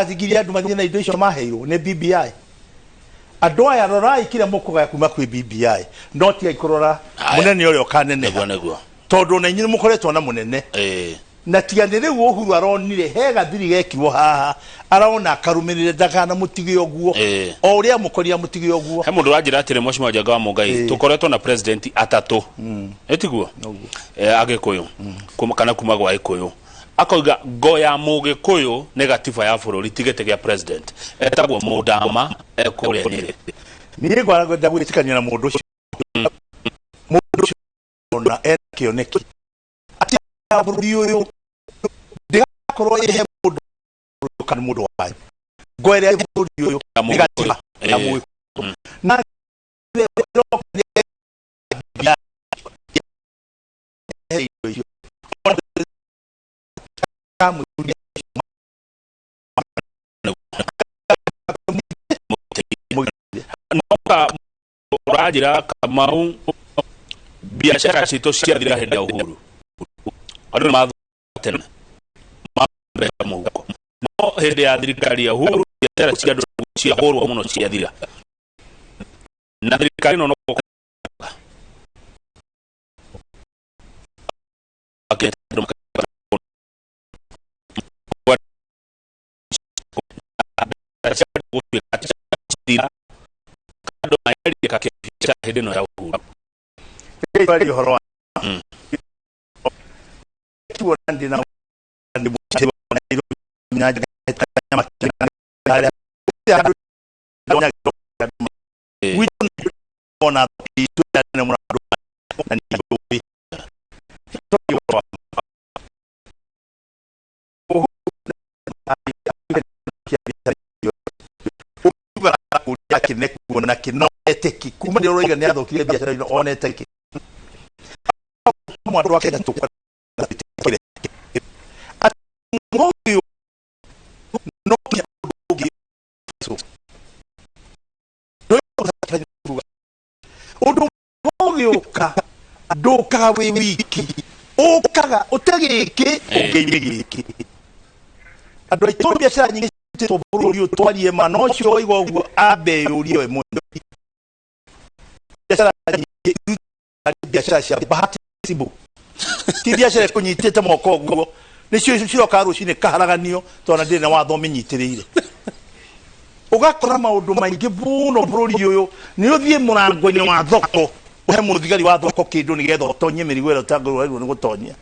azigiria andu mathie na indo icio maheirwo ni BBI. Andu aya rorai kire mukuga kuma kwi BBI no ti aikurora munene uria kanene tondu na inyini mukoretwo na munene na tiganire Uhuru aronire he gathiri gekirwo haha arona akarumirire ndakana mutige oguo o uria mukoria mutige oguo he mundu wajira atire Mheshimiwa Njenga wa Mugai tukoretwo na president atatu etiguo agikuyu kana kuma gwa ikuyu akoiga ngo ya Mugikuyu negative ya bururi tigete gya president etagwo Mudama ekuria ni gwara ndagwitikania na mundu na ekioneki ati bururi uyu ndigakorwo ihe mundu kana mundu wayo ngo ere bururi uyu negative ya Mugikuyu na Rajira Kamau biashara sito ciathira hende ya Uhuru andu mathen mabeka muko no hende ya thirikari ya Uhuru biashara ciandu cia horo muno ciathira na thirikari no hedeno ya Uhuru bali horo tuwa ndina ndi buteba na ilo nyaja nyama kale we ona itu na mwana na ni na kino eteki kuma ndiro iga nyazo kile biashara ino one eteki mwandu wake tukwa kile atungoyo no ya dogi so odo ka doka we wiki okaga otegeke ogeimigiki ado ito biashara nyingi to bururi utwariye manocho igo abe uriyo emundo biashara cia bahati sibu ti biashara kunyitete moko guo nicio cio karu cine kaharaganio tona ndina watho minyitirire ugakora maundu maingi buno bururi uyu ni uthie murango-ini wa thoko uhe muthigari wa thoko kindu ni getho tonye mirigo ero tangurwa ni gutonyia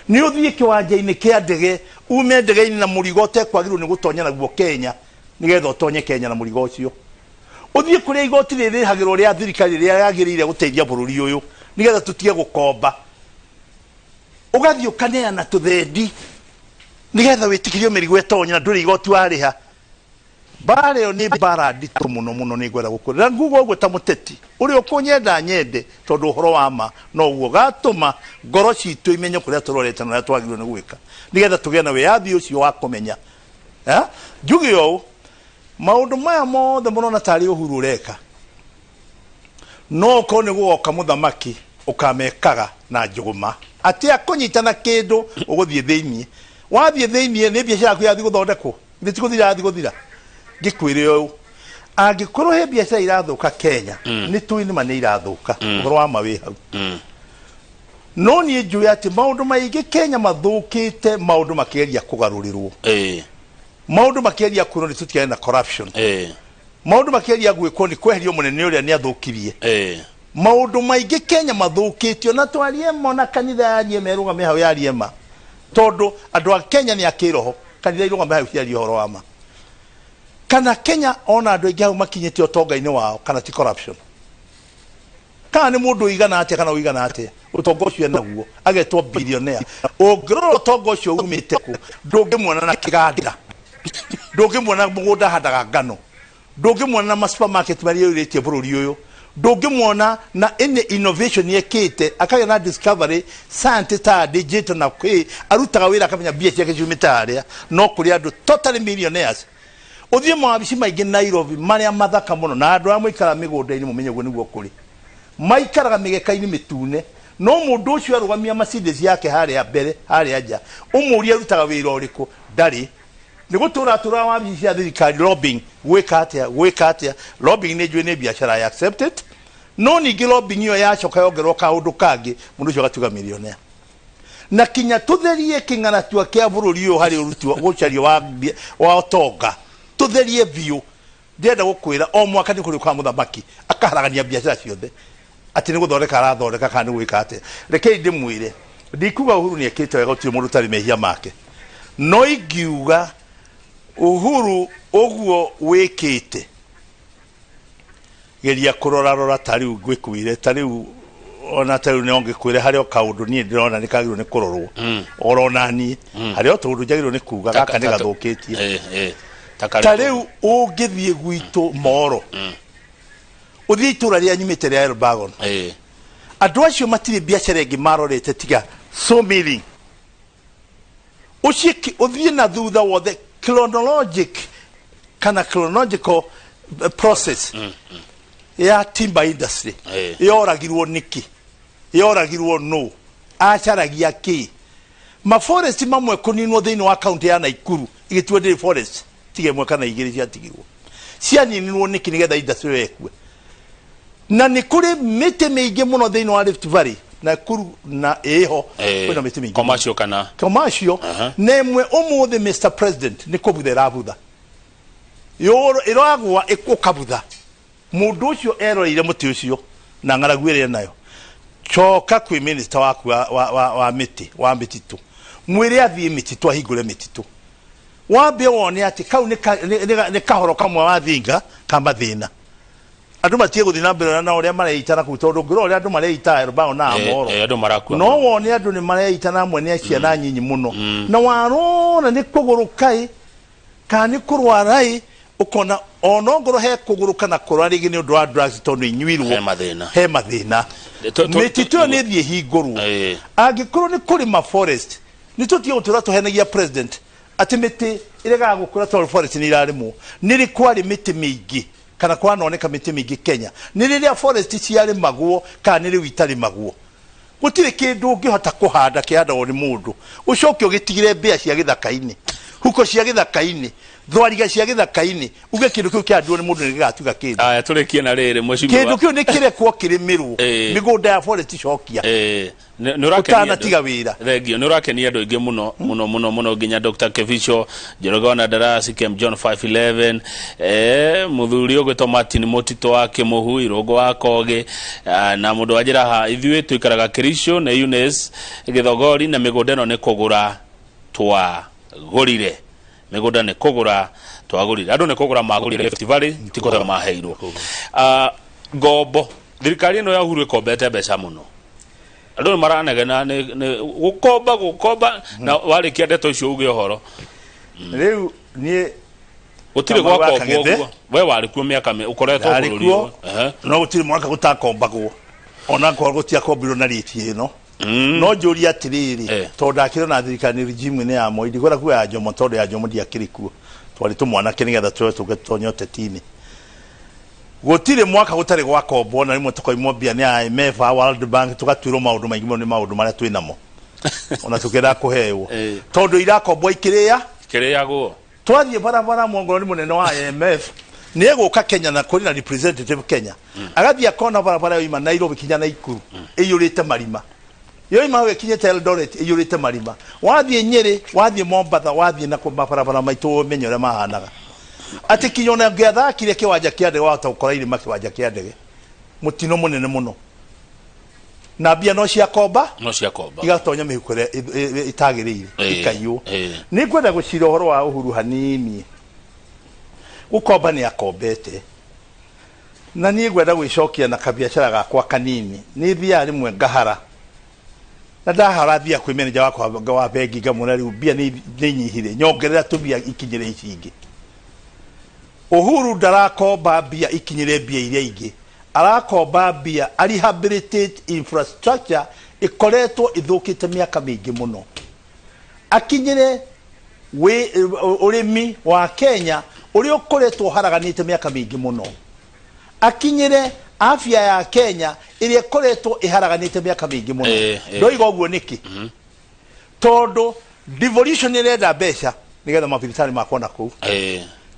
ni uthie kiwanja-ini kia ndege ume ndege-ini na murigo tekwagirwo ni gutonya naguo Kenya ni getho tonye Kenya na murigo ucio uthie kuria igoti riri hagiro ria thirikari ria yagirire guteithia bururi uyu ni getha tutige gukomba ugathio kanea na tuthendi ni getha witikirio mirigo etonya na nduri igoti wariha bare ni baradi to muno ni gwera gukurira ngugo gwe ta muteti uri okunyenda nyende tondu horo wama no uo gatuma ngoro citu imenye kuria turorete na twagirwo ni gwika ni getha tuge na wiathi ucio wa kumenya jugio maundu maya mothe murona tari Uhuru ureka no ko ni guoka muthamaki ukamekaga na njuguma ati akunyitana kindu uguthie thiini wathie thiini ni biashara ku yathi guthondekwo nditiguthira yathi guthira gikwire uyu angikorwo he biashara irathuka Kenya ni tuini mane irathuka uhoro wa mawi hau no ni njui ati maundu maingi Kenya mathukite maundu makeria kugarurirwo maundu makeria kurwo ni tutiana corruption maundu makeria gwikwo ni kweherio munene uria ni athukirie maundu maingi Kenya mathukitio na twarie mona kanitha ya Riemeruga me hau ya Riema tondu andu a Kenya ni akiroho kanitha iruga me hau cia horo wa ma kana Kenya ona andu aingi hau makinyite utonga-ini wao kana ti corruption kana ni mundu igana atia kana uigana atia utonga ucio naguo agetwo billionaire ongirwo utonga ucio umite ku ndungimwona na kiganda ndungimwona mugunda handaga ngano ndungimwona na supermarket mari yuritie bururi uyu ndungimwona na any innovation yekite akaga na discovery science ta digital na kwi arutaga wira akamenya biacara yake jumitaria no kuri andu totally millionaires uthie mawabici maingi Nairobi maria mathaka muno na andu amwe ikara migunda-ini mumenye guo niguo kuri maikaraga migeka-ini mitune no mundu ucio arugamia Mercedes yake haria mbere haria nja umuria rutaga wira uriku ndari ni gutura tura wa bishia thirikari lobbying gwika atia lobbying ne jwe ne biashara ya accepted no ni lobbying yo yacoka yongerwo kaundu kangi mundu ucio gatuga millionaire na kinya tutherie kingana tua kia bururi yo hari uruti gucario wa tonga tutherie biu ndenda gukwira o mwaka ni kuri kwa muthamaki akaharagania biashara ciothe ati ni guthondeka arathondeka kana ni gwika atia reke ndimwire ndikuga Uhuru ni ekite wega uti mundu tari mehia make no ingiuga Uhuru oguo wikite geria kurora tariu ngwikwire tariu ona tariu ne ongikwire hari o kaundu ni ndirona ni kagirwo ni kurorwo orona ni hari o tundu jagirwo ni kuga gaka ni gathukitie tariu ungithie gwitu moro uthie itura ria nyimite ria Elbagon andu acio matire biashara ingi marorete tiga so milling ushiki uthie na thutha wothe chronological process ya timber industry yoragirwo niki yoragirwo no acharagia ki ma forest mamwe kuninwo thiini wa county ya Naikuru igitwe ndi forest tige mwe kana igiri cia tigirwo cianinwo niki nigetha industry wekwe na ni kuri mite mingi muno thiini wa Rift Valley Nakuru na eho kwina mite mingi commercial nemwe umuthi Mr President ni kubuthera butha yoro iragwa ikukabutha mundu ucio eroire muti ucio na ngaragwire nayo choka kwi minister waku wa miti wa mititu mwire athie mititu ahingure mititu wambe wone ati kau ni kahoro kamwe wa thinga kama thina andu matie guthina mbere na uria mareitana ku tondu ngiro uria andu mareita Elbagon na Amoro andu marakua no wone andu ni mareitana amwe ni aciana nyinyi muno na warona ni kugurukai kani kurwarai ukona onongoro he kuguruka na kurarigi ni undu wa drugs tondu inyuirwo he mathina mititu ni thie hingurwo angikuru ni kuri ma forest ni tutie utura tuhenagia president ati miti irega gukura tondu forest ni irarimo niri kwari miti mingi kana kwanoneka miti mingi Kenya ni riria forest ciari magwo kana ni riwitari magwo gutire kindu ungihota kuhanda kianda woni mundu ucoke ugitigire mbia cia githaka-ini huko cia githaka-ini thwariga cia githaka-ini uge kindu kiu kiandu ni mundu ni gigatuga kindu aya turekie na riri mweshimwa kindu kiu ni kirekwo kirimirwo migunda ya forest cokia nurakenia tiga wira thegio nurakenia andu ingi muno nginya Dr Kevicho Njoroge na Darasi Kem John 511 muthuri ugwitwo Martin Motito wake muhu irogo wa Koge na mundu wajira ha ithuĩ tuikaraga Kirisho na Eunice Githogori na migunda ĩno ni kugura twagurire migunda ni kugura twagurire andu ni kugura magurire Rift Valley tikota maheirwo ngombo thirikari ĩno ya Uhuru ikombete mbeca muno andu maranegena ni gukomba na warikia ndeto icio uge horo riu nie utire gwako guo we wari kuo miaka ukoretwo bururi no gutire mwaka gutakombagwo ona kwa gutia kombiro na riti ino no njuri atiriri tondu akira na thirikari regime ni ya Moi ndigora kuo ya Jomo tondu ya Jomo ndiakirikuo twari tumwana kinigetha tugetonyo tetini gutire mwaka gutari gwakombo na rimwe tukoimwo bia ni IMF World Bank tugatwirwo maundu maingi ni maundu maria twinamo ona tukira kuhewo tondu irakombo ikiria go twathie barabara mwongoro ni munene wa IMF ni eguka Kenya na kuri na representative Kenya agathia kona barabara yo ima Nairobi kinya Naikuru iyurite marima yo ima we kinyete Eldoret iyurite marima wathie Nyeri wathie Mombasa wathie na barabara maitu menyore mahanaga ati kinyona ngiathakire kiwanja kia ndege wata ukora irima kiwanja kia ndege mutino munene muno na bia no cia komba igatonya mihukure itagirire ikayo ni kwenda gucira horo wa Uhuru hanini ukomba ni akombete na ni gwenda gwicokia na kabiashara gakwa kanini ni bia rimwe ngahara na ndahara bia kwi manager wakwa wa bengi ngamuna riu bia ni nyihire nyongerera tubia ikinyire icingi Uhuru ndarakomba bia ikinyire bia iria ingi arakomba bia rehabilitate infrastructure ikoretwo ithukite miaka mingi muno akinyire we urimi wa Kenya uri ukoretwo haraganite miaka mingi muno akinyire afya ya Kenya iria ikoretwo iharaganite miaka mingi muno ndoiga uguo niki tondu devolution irenda mbeca nigetha mabitari makona kuu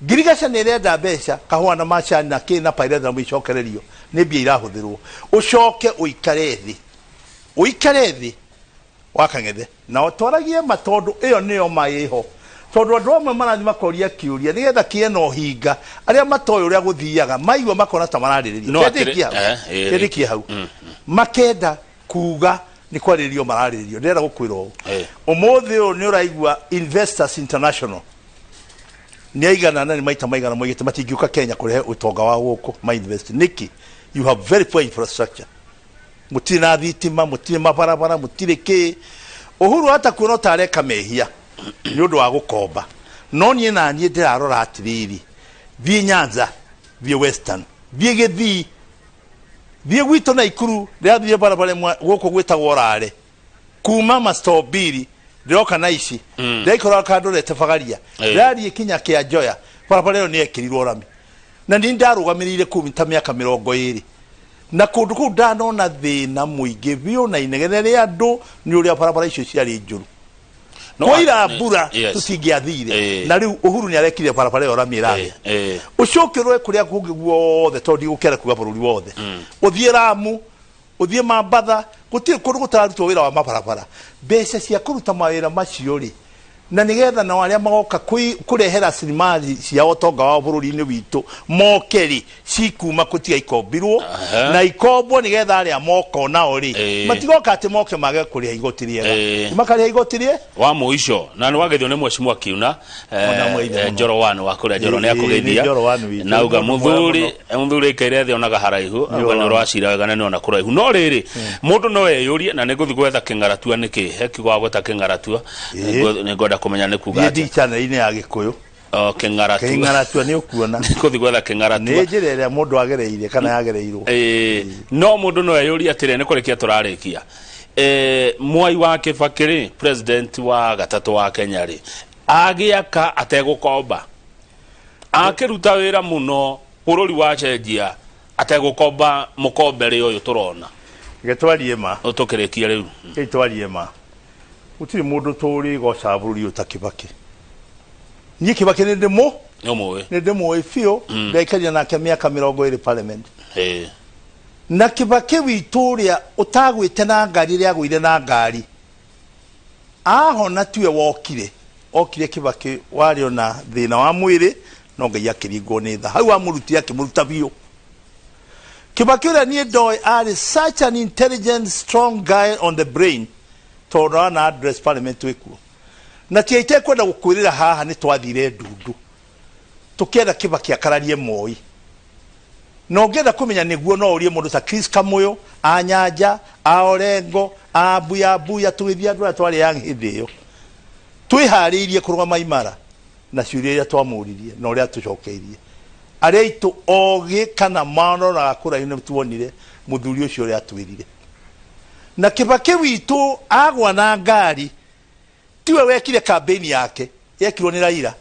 girigasha nirenda mbeca kahua na macha na kina pairenda na mwicokererio ni mbia irahuthirwo ucoke uikare thi wakang'ethe na otwaragie matondu iyo niyo maiho tondu andu amwe marathi makoria kiuria nigetha kieno hinga aria matoyo uria guthiaga maigwa makona ta marariririo kedikia hau makenda kuga ni kwariririo marariririo ndera gukwirwo umuthi uyu ni uraigua Investors International ni aigana na ni maita maigana moigite matingiuka Kenya kurehe utonga wa guku ma invest niki you have very poor infrastructure mutiri na thitima mutiri mabarabara mutiri ki uhuru hata kuona tareka mehia ni undu wa gukomba no nie na nie ndirarora atiriri thie Nyanza thie Western thie Githii thie gwito na Ikuru ndathie barabara guku gwitagwo Rare kuma mastobiri ndoka na ici ndaikora kando le tafagaria ndari kinya kia Joya barabara yo ni ekirirwo rami na ndi ndarugamirire kumita miaka 20 na kundu ku ndanona thina muingi bio na inegene ria andu ni uria barabara icio ciari njuru koira mbura tutingiathire na riu Uhuru ni arekire barabara yo rami rami ucokirwe kuria kungi guothe tondi gukera kuga bururi wothe uthie Ramu uthie Mambatha gutire kundu gutarutwo wira wa mabarabara mbeca cia kuruta mawira macio ri na nigetha na aria magoka kurehera sirimali cia utonga wa bururi-ini witu mokeri cikuma kutiga ikombirwo na ikombwo nigetha aria moko nao ri matigoka ati moke mage kuria igoti riega makaria igoti rie wa muico na ni wagethio ni mwecimu akiuna Njoro wanu wa kuria Njoro ni akugeithia na uga muthuri ikaire thi onaga haraihu uga ni rwacira wega na ni ona kuraihu no riri mundu no eyurie na ni guthi gwetha kingaratua niki hekigwa gweta kingaratua ni ngoda kumenya ni kuga ati channel ine ya Gikuyu kingaratua ni ukuona kuthi gwetha kingaratua ni njira ria mundu agereire kana yagereirwo no mundu no eyurie atire ni kurikia turarikia Mwai wa Kibaki president wa gatatu wa Kenya ri agiaka ategukomba akiruta wira muno bururi wa cenjia ategukomba mukombere uyu turona getwarie ma utukirekia riu getwarie ma utiri mundu turi goca bururi utakibaki ni Kibaki ni ndimo nyomoe ni ndimo ifio ndekaria nake miaka 20 parliament na Kibaki wituria utagwite na ngari ria gwire na ngari ahona tuwe okire Kibaki wari ona thina wa mwiri no ngai akiringo ni tha hau amuruti akimuruta bio Kibaki ura ni ndoi ari such an intelligent strong guy on the brain tora na address parliament wikuo na tiaite kwenda gukwirira haha ni twathire ndundu tukienda Kibaki akararie Moi no ngenda kumenya niguo no urie mundu ta Chris Kamuyo anyanja aorengo abuya tuithia ndura twari yang hidio twihariirie kurugama imara na ciuria iria twamuririe no ria tucokeirie aria itu ogi kana mano na akura ine tuonire muthuri ucio ria twirire na Kibaki witu agwa na ngari tiwe wekire campaign yake yekirwo ni Raila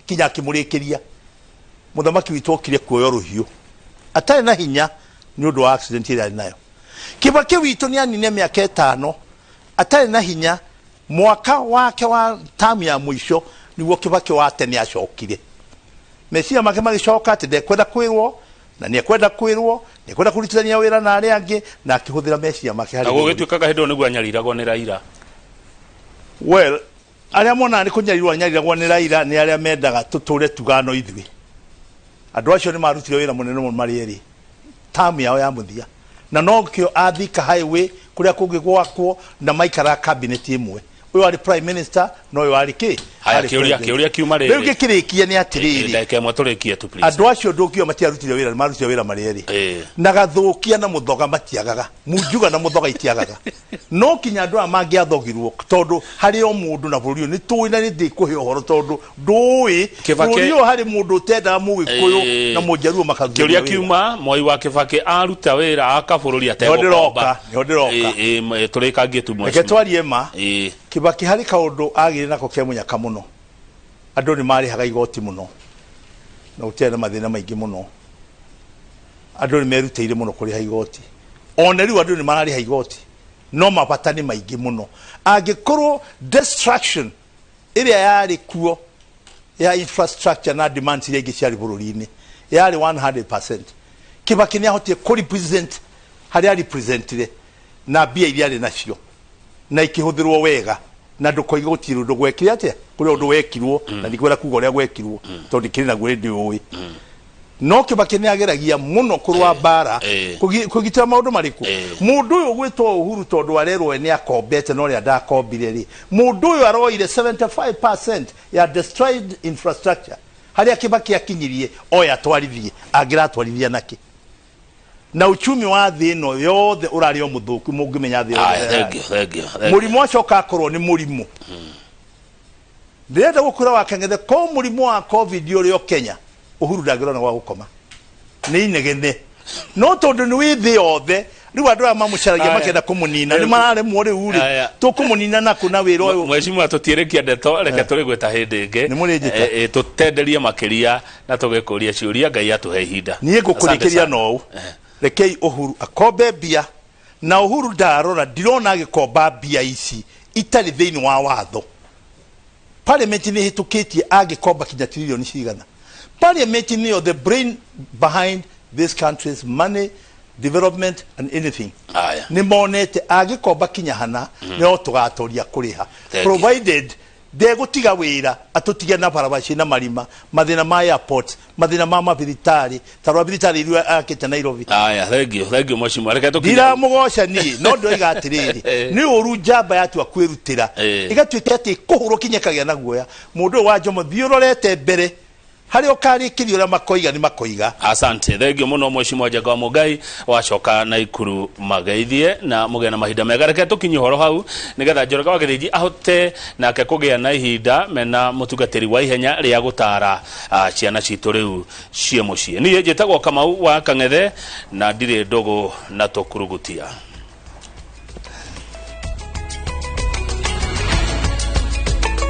kinya kimurikiria muthamaki witu okire kuoyo ruhiu atari na hinya ni undu wa accident ile nayo Kibaki witu ni anine miaka 5 atari na hinya mwaka wake wa tamu ya mwisho niguo Kibaki wa tene acokire mesia make magicoka ati ndekwenda kwirwo na ni ekwenda kwirwo ni ekwenda kurutithania wira na aria angi na akihuthira mesia make hari gugituikaga hindo niguo anyariragwo ni Raila well aria mona ni kunyarirwo anyariragwo ni Raila ni aria mendaga tuture tugano ithwi andu acio ni marutire wira munene muno mari eri tamu yao ya muthia na nokio athika highway kuria kungi gwakwo na maikara cabinet imwe uyu ari prime minister no uyu ari ki hari kiuria kiuma ri riu gikirikia ni atiriri ndake mwaturikie tu please andu acio ndukio matiarutire wira marutire wira mari eri na gathukia na muthoga matiagaga munjuga na muthoga itiagaga no kinya andu amangi athogirwo tondu hari o mundu na bururi ni tuina ni ndikuhe horo tondu ndui bururi o hari mundu tenda mugikuyu na mujaruo makarutia kiuria kiuma Mwai wa Kibaki aruta wira akabururi ategukomba turikangie tu mwe ketwarie ma Kibaki hari kaundu agire nako ke munyaka muno andu ni mari haga igoti muno na utena mathina maingi muno andu ni meruteire muno kuri ha igoti ona riu andu ni marari ha igoti no mapatani maingi muno agikorwo destruction iria yari kuo ya infrastructure na demands ile giciari bururi-ini yari 100%. Kibaki ni ahotie ko represent hari ari representire na bia ile ari nacio na ikihũthĩrwo wega na ndukoiga gũtirĩ ũndũ gwekire atĩa kũrĩ ũndũ wekirwo na ndikwenda kuga ũrĩa gwekirwo tondũ kĩrĩ naguo ndĩ ũĩ no Kibaki nĩ ageragia mũno kũrũa mbara kũgitĩra maũndũ marĩkũ mũndũ ũyũ gwĩtwo Uhuru tondũ arerwo nĩ akombete no rĩa ndakombire rĩ mũndũ ũyũ aroire 75% ya destroyed infrastructure harĩa Kibaki akinyirie oya twarithie angĩratwarithia nake na uchumi wa thĩ ĩno yothe ũrarĩ o mũthũku mũngĩmenya thĩ yothe mũrimũ acoka akorwo nĩ mũrimũ ndĩrenda gũkwĩra wa Kang'ethe ko mũrimũ wa COVID ũrĩ Kenya Uhuru ndagĩrona gwa gũkoma nĩ inegene no tondũ nĩ wĩ thĩ yothe rĩu andũ aya mamũcaragia makenda kũmũnina nĩ mararemwo rĩu rĩ tũkũmũnina na kũna wĩra ũyũ mwecimu tũtiĩrĩkia ndeto reke tũrĩgwĩta hĩndĩ ĩngĩ tũtenderie makĩria na tũgĩkũria ciũria Ngai atũhe ihinda niĩ ngũkũrĩkĩria no rekei Uhuru akombe mbia na Uhuru ndarora ndirona agĩkomba mbia ici itarĩ thĩinĩ wa watho parliament nĩ hĩtũkĩtie agĩkomba kinya trilioni cigana parliament nĩyo the brain behind this country's money development and anything nĩ monete agĩkomba kinya hana no tũgatoria kũrĩha provided ndegũtiga wĩra atũtige na barabara ciĩna marima mathĩna ma airport mathĩna ma mabitari tarwa bitari iria akĩte Nairobi thank you mwecimu reke tũkinya ndiramũgoca niĩ no ndoiga atĩrĩrĩ nĩ ũru njamba yatua kwĩrutĩra igatuĩka atĩ kũhũrwo kinyekagia na guoya mũndũ wa Jomo thiũrorete mbere hari ũkarĩkĩrio ũrĩa makoiga nĩ makoiga asante thank you mũno mwecimu Njenga wa Mũngai wacoka Naikuru mageithie na mũgĩa na mahinda mega reke tũkinye ũhoro hau nĩgetha Njoroge wa Gĩthĩnji ahote nake kũgĩa na ihinda mena mũtungatĩri wa ihenya rĩa gũtara ciana citũ rĩu ciĩ mũciĩ niĩ njĩtagwo Kamau wa Kang'ethe na ndirĩ ndogo na tũkurugutia